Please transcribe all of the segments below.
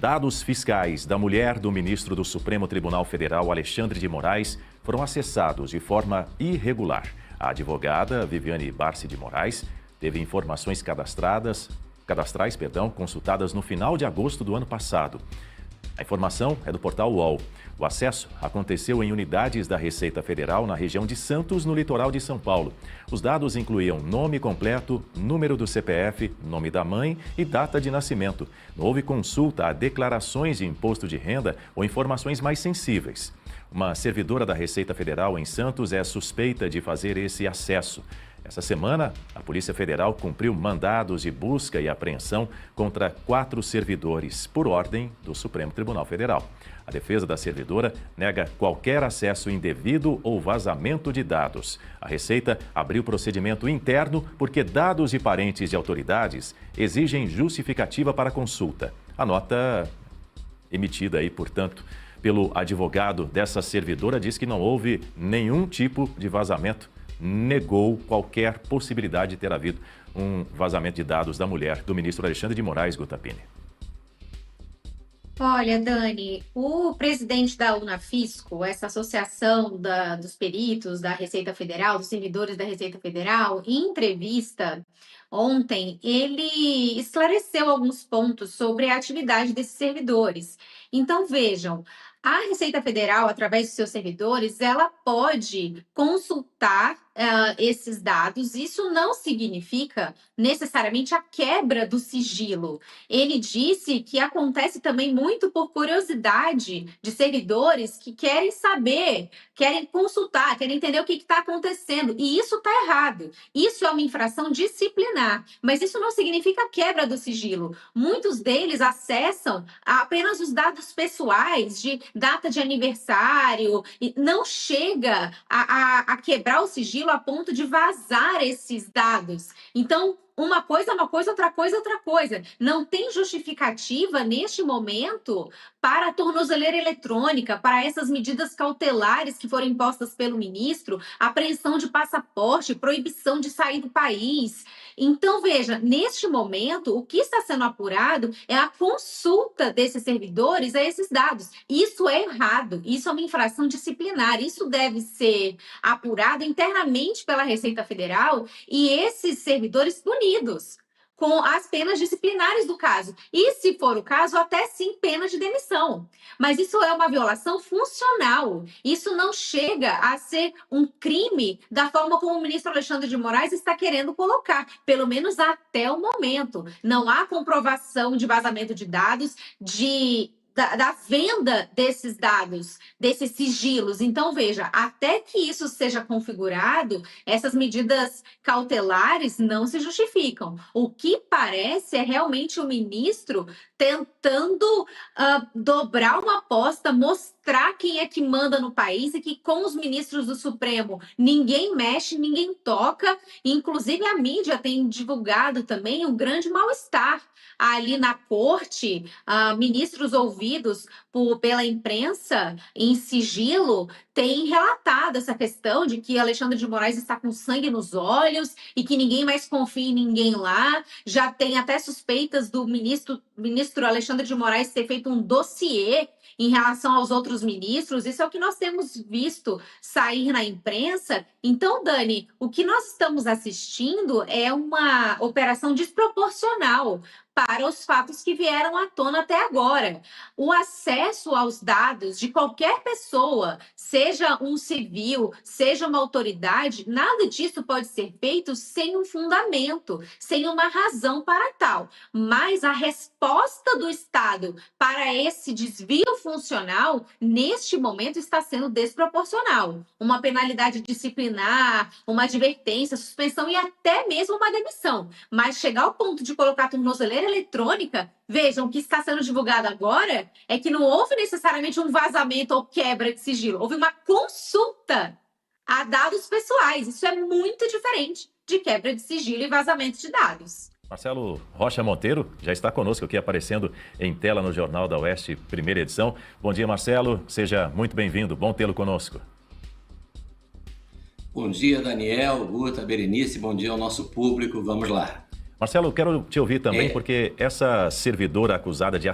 dados fiscais da mulher do ministro do Supremo Tribunal Federal, Alexandre de Moraes, foram acessados de forma irregular. A advogada Viviane Barsi de Moraes teve informações cadastrais, consultadas no final de agosto do ano passado. A informação é do portal UOL. O acesso aconteceu em unidades da Receita Federal na região de Santos, no litoral de São Paulo. Os dados incluíam nome completo, número do CPF, nome da mãe e data de nascimento. Não houve consulta a declarações de imposto de renda ou informações mais sensíveis. Uma servidora da Receita Federal em Santos é suspeita de fazer esse acesso. Essa semana, a Polícia Federal cumpriu mandados de busca e apreensão contra 4 servidores, por ordem do Supremo Tribunal Federal. A defesa da servidora nega qualquer acesso indevido ou vazamento de dados. A Receita abriu procedimento interno porque dados de parentes de autoridades exigem justificativa para consulta. A nota emitida aí, portanto, pelo advogado dessa servidora diz que não houve nenhum tipo de vazamento. Negou qualquer possibilidade de ter havido um vazamento de dados da mulher do ministro Alexandre de Moraes, Gutapini. Olha, Dani, o presidente da Unafisco, essa associação dos peritos da Receita Federal, dos servidores da Receita Federal, em entrevista ontem, ele esclareceu alguns pontos sobre a atividade desses servidores. Então, vejam, a Receita Federal, através de seus servidores, ela pode consultar esses dados. Isso não significa necessariamente a quebra do sigilo. Ele disse que acontece também muito por curiosidade de servidores que querem saber, querem consultar, querem entender o que está acontecendo. E isso está errado. Isso é uma infração disciplinar, mas isso não significa quebra do sigilo. Muitos deles acessam apenas os dados pessoais de data de aniversário, e não chega a quebrar o sigilo a ponto de vazar esses dados. Então, uma coisa é uma coisa, outra coisa é outra coisa. Não tem justificativa neste momento para a tornozeleira eletrônica, para essas medidas cautelares que foram impostas pelo ministro, apreensão de passaporte, proibição de sair do país. Então, veja, neste momento, o que está sendo apurado é a consulta desses servidores a esses dados. Isso é errado, isso é uma infração disciplinar, isso deve ser apurado internamente pela Receita Federal e esses servidores punidos com as penas disciplinares do caso. E, se for o caso, até sim pena de demissão. Mas isso é uma violação funcional. Isso não chega a ser um crime da forma como o ministro Alexandre de Moraes está querendo colocar, pelo menos até o momento. Não há comprovação de vazamento de dados, da venda desses dados, desses sigilos. Então, veja, até que isso seja configurado, essas medidas cautelares não se justificam. O que parece é realmente o ministro tentando dobrar uma aposta, mostrar quem é que manda no país e que com os ministros do Supremo ninguém mexe, ninguém toca. Inclusive, a mídia tem divulgado também um grande mal-estar ali na corte, ministros ouvidos pela imprensa em sigilo têm relatado essa questão de que Alexandre de Moraes está com sangue nos olhos e que ninguém mais confia em ninguém lá. Já tem até suspeitas do ministro Alexandre de Moraes ter feito um dossiê em relação aos outros ministros. Isso é o que nós temos visto sair na imprensa. Então, Dani, o que nós estamos assistindo é uma operação desproporcional para os fatos que vieram à tona até agora. O acesso aos dados de qualquer pessoa, seja um civil, seja uma autoridade, nada disso pode ser feito sem um fundamento, sem uma razão para tal. Mas a resposta do Estado para esse desvio funcional, neste momento, está sendo desproporcional. Uma penalidade disciplinar, uma advertência, suspensão e até mesmo uma demissão. Mas chegar ao ponto de colocar tornozeleira eletrônica, vejam, o que está sendo divulgado agora é que não houve necessariamente um vazamento ou quebra de sigilo, houve uma consulta a dados pessoais. Isso é muito diferente de quebra de sigilo e vazamento de dados. Marcelo Rocha Monteiro já está conosco aqui aparecendo em tela no Jornal da Oeste, primeira edição. Bom dia, Marcelo, seja muito bem-vindo, bom tê-lo conosco. Bom dia, Daniel, Guta, Berenice, bom dia ao nosso público, vamos lá. Marcelo, eu quero te ouvir também, É, porque essa servidora acusada de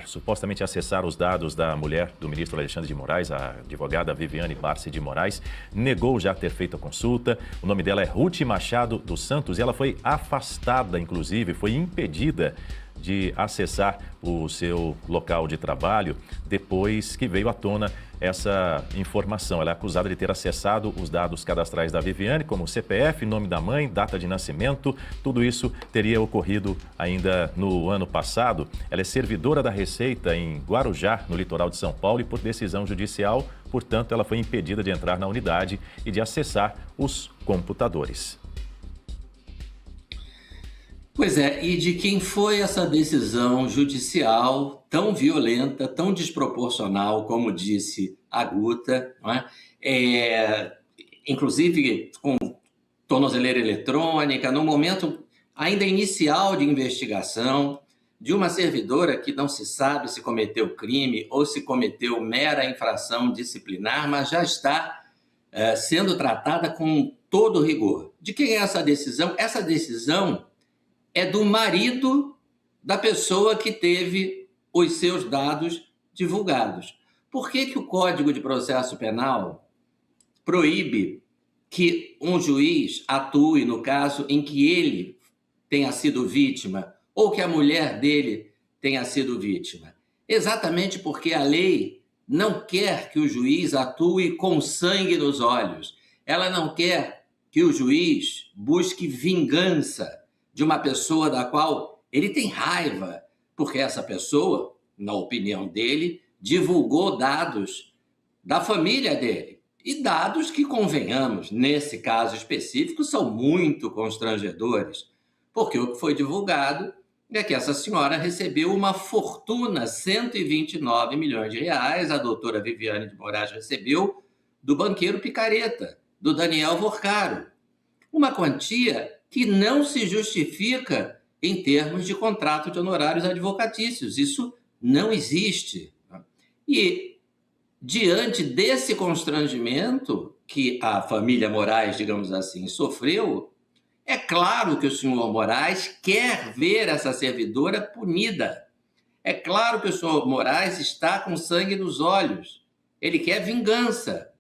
supostamente acessar os dados da mulher do ministro Alexandre de Moraes, a advogada Viviane Barsi de Moraes, negou já ter feito a consulta. O nome dela é Ruth Machado dos Santos e ela foi afastada, inclusive, foi impedida de acessar o seu local de trabalho depois que veio à tona essa informação. Ela é acusada de ter acessado os dados cadastrais da Viviane, como CPF, nome da mãe, data de nascimento. Tudo isso teria ocorrido ainda no ano passado. Ela é servidora da Receita em Guarujá, no litoral de São Paulo, e por decisão judicial, portanto, ela foi impedida de entrar na unidade e de acessar os computadores. Pois é, e de quem foi essa decisão judicial tão violenta, tão desproporcional, como disse a Guta, não é? Inclusive com tornozeleira eletrônica, no momento ainda inicial de investigação, de uma servidora que não se sabe se cometeu crime ou se cometeu mera infração disciplinar, mas já está sendo tratada com todo rigor. De quem é essa decisão? Essa decisão é do marido da pessoa que teve os seus dados divulgados. Por que o Código de Processo Penal proíbe que um juiz atue no caso em que ele tenha sido vítima ou que a mulher dele tenha sido vítima? Exatamente porque a lei não quer que o juiz atue com sangue nos olhos. Ela não quer que o juiz busque vingança de uma pessoa da qual ele tem raiva, porque essa pessoa, na opinião dele, divulgou dados da família dele. E dados que, convenhamos, nesse caso específico, são muito constrangedores, porque o que foi divulgado é que essa senhora recebeu uma fortuna, 129 milhões de reais, a doutora Viviane de Moraes recebeu do banqueiro Picareta, do Daniel Vorcaro. Uma quantia que não se justifica em termos de contrato de honorários advocatícios. Isso não existe. E, diante desse constrangimento que a família Moraes, digamos assim, sofreu, é claro que o senhor Moraes quer ver essa servidora punida. É claro que o senhor Moraes está com sangue nos olhos. Ele quer vingança.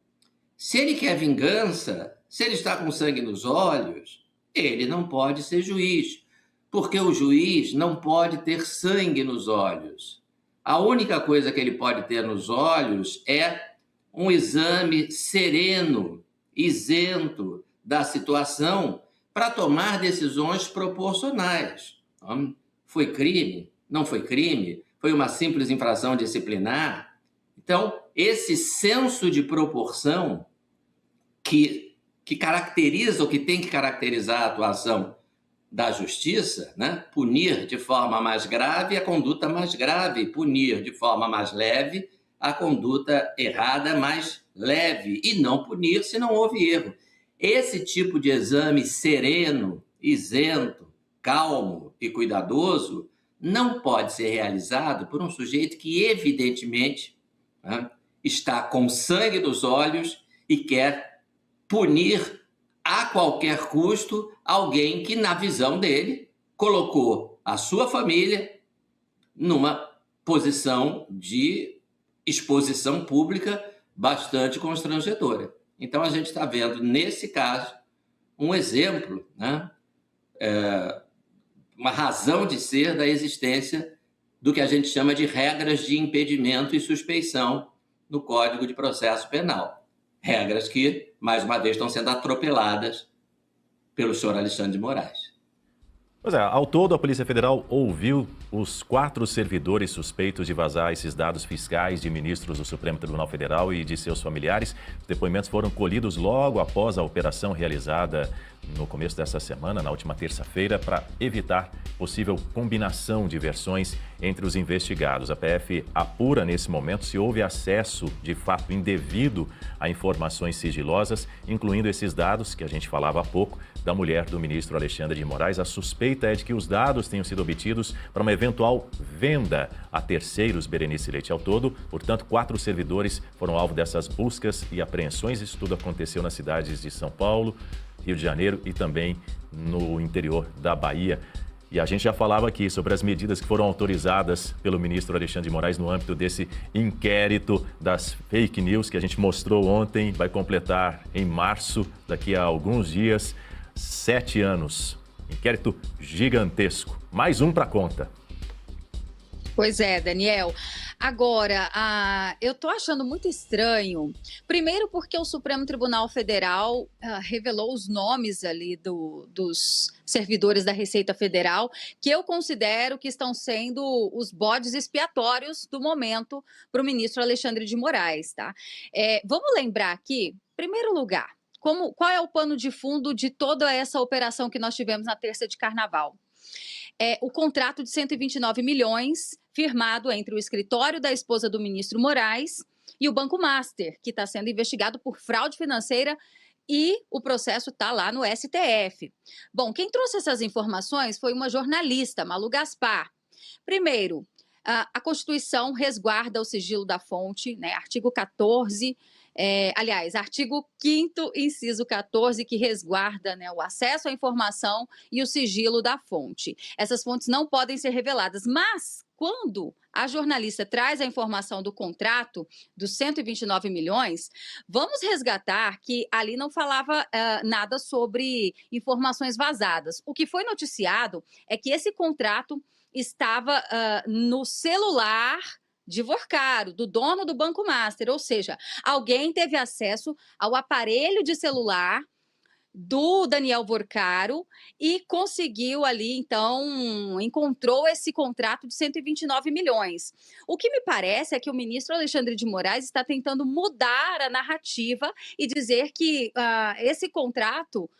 Se ele quer vingança, se ele está com sangue nos olhos, ele não pode ser juiz, porque o juiz não pode ter sangue nos olhos. A única coisa que ele pode ter nos olhos é um exame sereno, isento da situação, para tomar decisões proporcionais. Foi crime? Não foi crime? Foi uma simples infração disciplinar? Então, esse senso de proporção que caracteriza, ou que tem que caracterizar a atuação da justiça, né? Punir de forma mais grave a conduta mais grave, punir de forma mais leve a conduta errada mais leve, e não punir se não houve erro. Esse tipo de exame sereno, isento, calmo e cuidadoso não pode ser realizado por um sujeito que, evidentemente, né, está com sangue nos olhos e quer punir a qualquer custo alguém que, na visão dele, colocou a sua família numa posição de exposição pública bastante constrangedora. Então, a gente está vendo, nesse caso, um exemplo, né? Uma razão de ser da existência do que a gente chama de regras de impedimento e suspeição no Código de Processo Penal. Regras que, mais uma vez, estão sendo atropeladas pelo senhor Alexandre de Moraes. Pois é, ao todo a Polícia Federal ouviu os 4 servidores suspeitos de vazar esses dados fiscais de ministros do Supremo Tribunal Federal e de seus familiares. Os depoimentos foram colhidos logo após a operação realizada no começo dessa semana, na última terça-feira, para evitar possível combinação de versões entre os investigados. A PF apura nesse momento se houve acesso de fato indevido a informações sigilosas, incluindo esses dados que a gente falava há pouco, da mulher do ministro Alexandre de Moraes. A suspeita é de que os dados tenham sido obtidos para uma eventual venda a terceiros. Berenice Leite. Ao todo, portanto, 4 servidores foram alvo dessas buscas e apreensões. Isso tudo aconteceu nas cidades de São Paulo, Rio de Janeiro e também no interior da Bahia. E a gente já falava aqui sobre as medidas que foram autorizadas pelo ministro Alexandre de Moraes no âmbito desse inquérito das fake news que a gente mostrou ontem. Vai completar em março, daqui a alguns dias, 7 anos. Inquérito gigantesco. Mais um para conta. Pois é, Daniel. Agora, eu estou achando muito estranho, primeiro porque o Supremo Tribunal Federal revelou os nomes ali dos servidores da Receita Federal, que eu considero que estão sendo os bodes expiatórios do momento para o ministro Alexandre de Moraes, tá? Vamos lembrar aqui, em primeiro lugar, qual é o pano de fundo de toda essa operação que nós tivemos na terça de Carnaval? O contrato de 129 milhões firmado entre o escritório da esposa do ministro Moraes e o Banco Master, que está sendo investigado por fraude financeira e o processo está lá no STF. Bom, quem trouxe essas informações foi uma jornalista, Malu Gaspar. Primeiro, a Constituição resguarda o sigilo da fonte, né? Artigo 14, artigo 5º, inciso 14, que resguarda, né, o acesso à informação e o sigilo da fonte. Essas fontes não podem ser reveladas, mas quando a jornalista traz a informação do contrato dos 129 milhões, vamos resgatar que ali não falava nada sobre informações vazadas. O que foi noticiado é que esse contrato estava no celular de Vorcaro, do dono do Banco Master, ou seja, alguém teve acesso ao aparelho de celular do Daniel Vorcaro e conseguiu ali, então, encontrou esse contrato de 129 milhões. O que me parece é que o ministro Alexandre de Moraes está tentando mudar a narrativa e dizer que esse contrato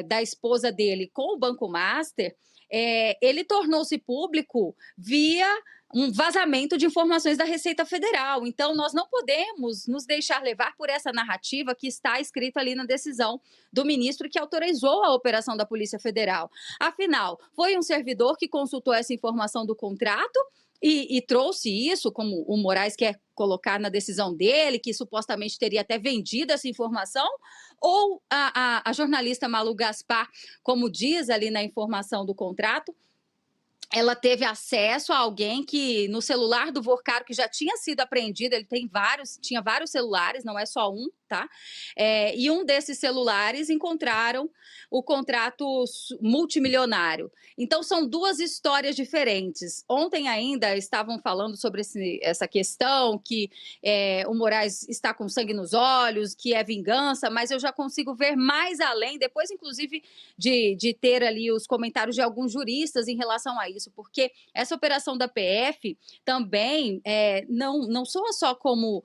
da esposa dele com o Banco Master, ele tornou-se público via um vazamento de informações da Receita Federal. Então, nós não podemos nos deixar levar por essa narrativa que está escrita ali na decisão do ministro que autorizou a operação da Polícia Federal. Afinal, foi um servidor que consultou essa informação do contrato e trouxe isso, como o Moraes quer colocar na decisão dele, que supostamente teria até vendido essa informação, ou a jornalista Malu Gaspar, como diz ali na informação do contrato, ela teve acesso a alguém que, no celular do Vorcaro, que já tinha sido apreendido, ele tinha vários celulares, não é só um, tá? E um desses celulares encontraram o contrato multimilionário. Então, são duas histórias diferentes. Ontem ainda estavam falando sobre essa questão, que o Moraes está com sangue nos olhos, que é vingança, mas eu já consigo ver mais além, depois, inclusive, de ter ali os comentários de alguns juristas em relação a isso, porque essa operação da PF também não soa só como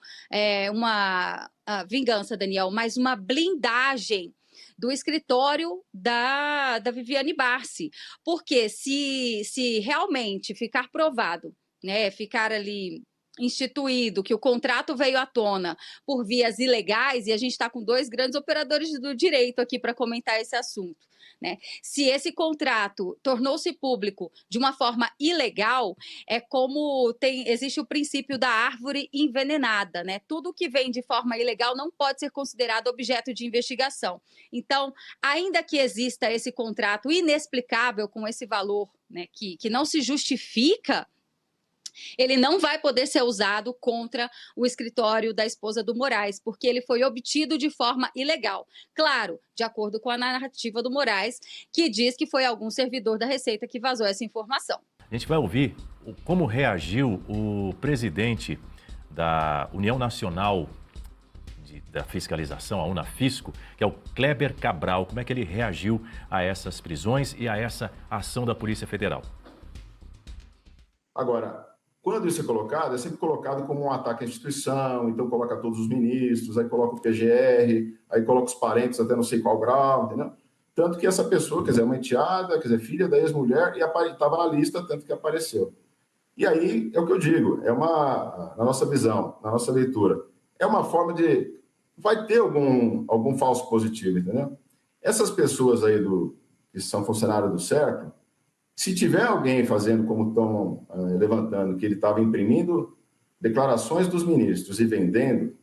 uma vingança, Daniel, mas uma blindagem do escritório da Viviane Barsi, porque se realmente ficar provado, né, ficar ali instituído que o contrato veio à tona por vias ilegais, e a gente está com dois grandes operadores do direito aqui para comentar esse assunto, né? Se esse contrato tornou-se público de uma forma ilegal, é como existe o princípio da árvore envenenada, né? Tudo que vem de forma ilegal não pode ser considerado objeto de investigação. Então, ainda que exista esse contrato inexplicável com esse valor, né, que não se justifica, ele não vai poder ser usado contra o escritório da esposa do Moraes, porque ele foi obtido de forma ilegal. Claro, de acordo com a narrativa do Moraes, que diz que foi algum servidor da Receita que vazou essa informação. A gente vai ouvir como reagiu o presidente da União Nacional da Fiscalização, a Unafisco, que é o Kleber Cabral. Como é que ele reagiu a essas prisões e a essa ação da Polícia Federal? Agora, quando isso é sempre colocado como um ataque à instituição, então coloca todos os ministros, aí coloca o PGR, aí coloca os parentes até não sei qual grau, entendeu? Tanto que essa pessoa, quer dizer, uma enteada, quer dizer, filha da ex-mulher, e estava na lista, tanto que apareceu. E aí, é o que eu digo, na nossa visão, na nossa leitura, é uma forma de... Vai ter algum falso positivo, entendeu? Essas pessoas aí que são funcionários do certo, se tiver alguém fazendo como estão levantando, que ele estava imprimindo declarações dos ministros e vendendo,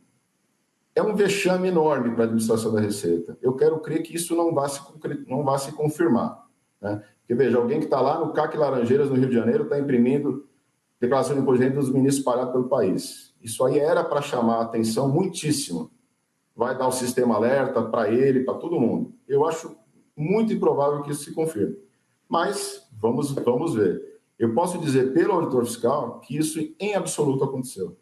é um vexame enorme para a administração da Receita. Eu quero crer que isso não vá se confirmar, né? Porque, veja, alguém que está lá no CAC Laranjeiras, no Rio de Janeiro, está imprimindo declaração de imposto de renda dos ministros espalhados pelo país. Isso aí era para chamar a atenção muitíssimo. Vai dar o sistema alerta para ele, para todo mundo. Eu acho muito improvável que isso se confirme. Mas vamos ver. Eu posso dizer, pelo auditor fiscal, que isso em absoluto aconteceu.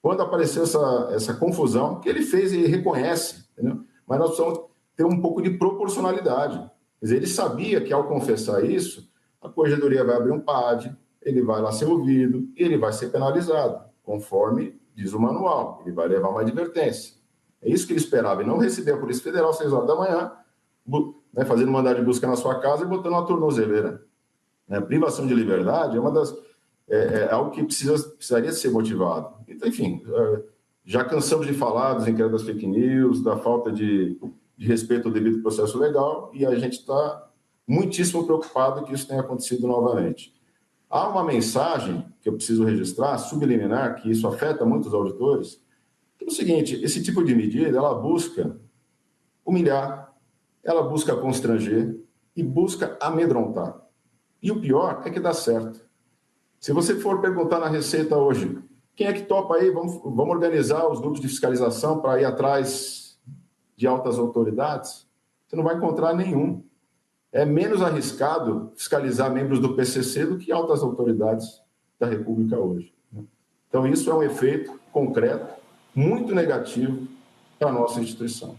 Quando apareceu essa confusão, que ele fez e reconhece, entendeu? Mas nós precisamos ter um pouco de proporcionalidade. Quer dizer, ele sabia que, ao confessar isso, a corregedoria vai abrir um PAD, ele vai lá ser ouvido e ele vai ser penalizado, conforme diz o manual. Ele vai levar uma advertência. É isso que ele esperava, e não receber a Polícia Federal às 6 horas da manhã, né, fazendo mandado de busca na sua casa e botando uma tornozeleira. Privação de liberdade é algo que precisaria ser motivado. Então, enfim, já cansamos de falar dos inquéritos das fake news, da falta de respeito ao devido processo legal, e a gente está muitíssimo preocupado que isso tenha acontecido novamente. Há uma mensagem que eu preciso registrar, subliminar, que isso afeta muitos auditores, que é o seguinte: esse tipo de medida, ela busca humilhar, ela busca constranger e busca amedrontar. E o pior é que dá certo. Se você for perguntar na Receita hoje, quem é que topa aí? Vamos organizar os grupos de fiscalização para ir atrás de altas autoridades? Você não vai encontrar nenhum. É menos arriscado fiscalizar membros do PCC do que altas autoridades da República hoje. Então, isso é um efeito concreto, muito negativo para a nossa instituição.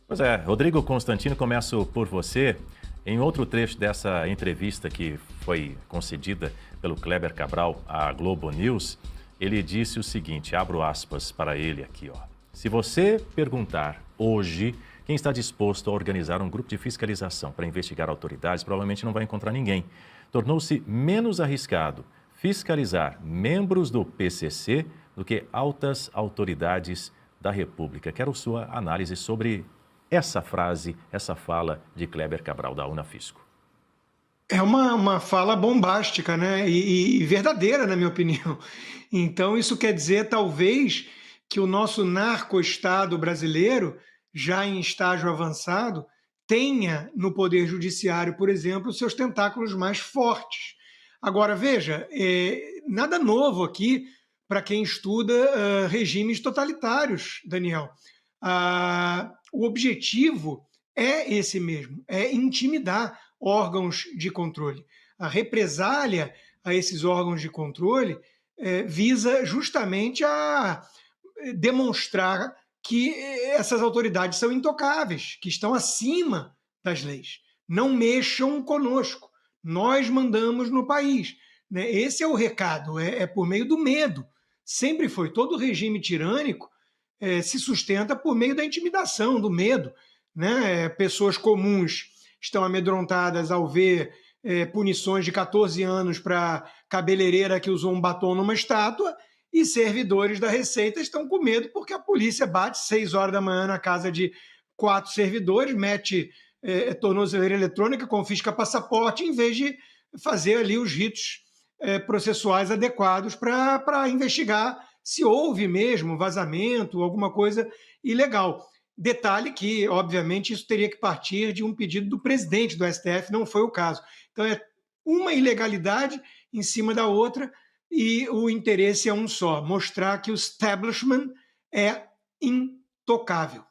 Pois é, Rodrigo Constantino, começo por você. Em outro trecho dessa entrevista que foi concedida pelo Kleber Cabral à Globo News, ele disse o seguinte, abro aspas para ele aqui, ó. Se você perguntar hoje quem está disposto a organizar um grupo de fiscalização para investigar autoridades, provavelmente não vai encontrar ninguém. Tornou-se menos arriscado fiscalizar membros do PCC do que altas autoridades da República. Quero sua análise sobre essa frase, essa fala de Kleber Cabral, da Unafisco. É uma fala bombástica, né? E verdadeira, na minha opinião. Então, isso quer dizer, talvez, que o nosso narco-estado brasileiro, já em estágio avançado, tenha no Poder Judiciário, por exemplo, seus tentáculos mais fortes. Agora, veja, nada novo aqui para quem estuda regimes totalitários, Daniel. O objetivo é esse mesmo, é intimidar órgãos de controle. A represália a esses órgãos de controle visa justamente a demonstrar que essas autoridades são intocáveis, que estão acima das leis. Não mexam conosco, nós mandamos no país. Esse é o recado, é por meio do medo. Sempre foi. Todo regime tirânico se sustenta por meio da intimidação, do medo. Pessoas comuns estão amedrontadas ao ver punições de 14 anos para cabeleireira que usou um batom numa estátua, e servidores da Receita estão com medo porque a polícia bate 6 horas da manhã na casa de 4 servidores, mete tornozeleira eletrônica, confisca passaporte, em vez de fazer ali os ritos processuais adequados para investigar se houve mesmo vazamento, alguma coisa ilegal. Detalhe que, obviamente, isso teria que partir de um pedido do presidente do STF, não foi o caso. Então, é uma ilegalidade em cima da outra e o interesse é um só, mostrar que o establishment é intocável.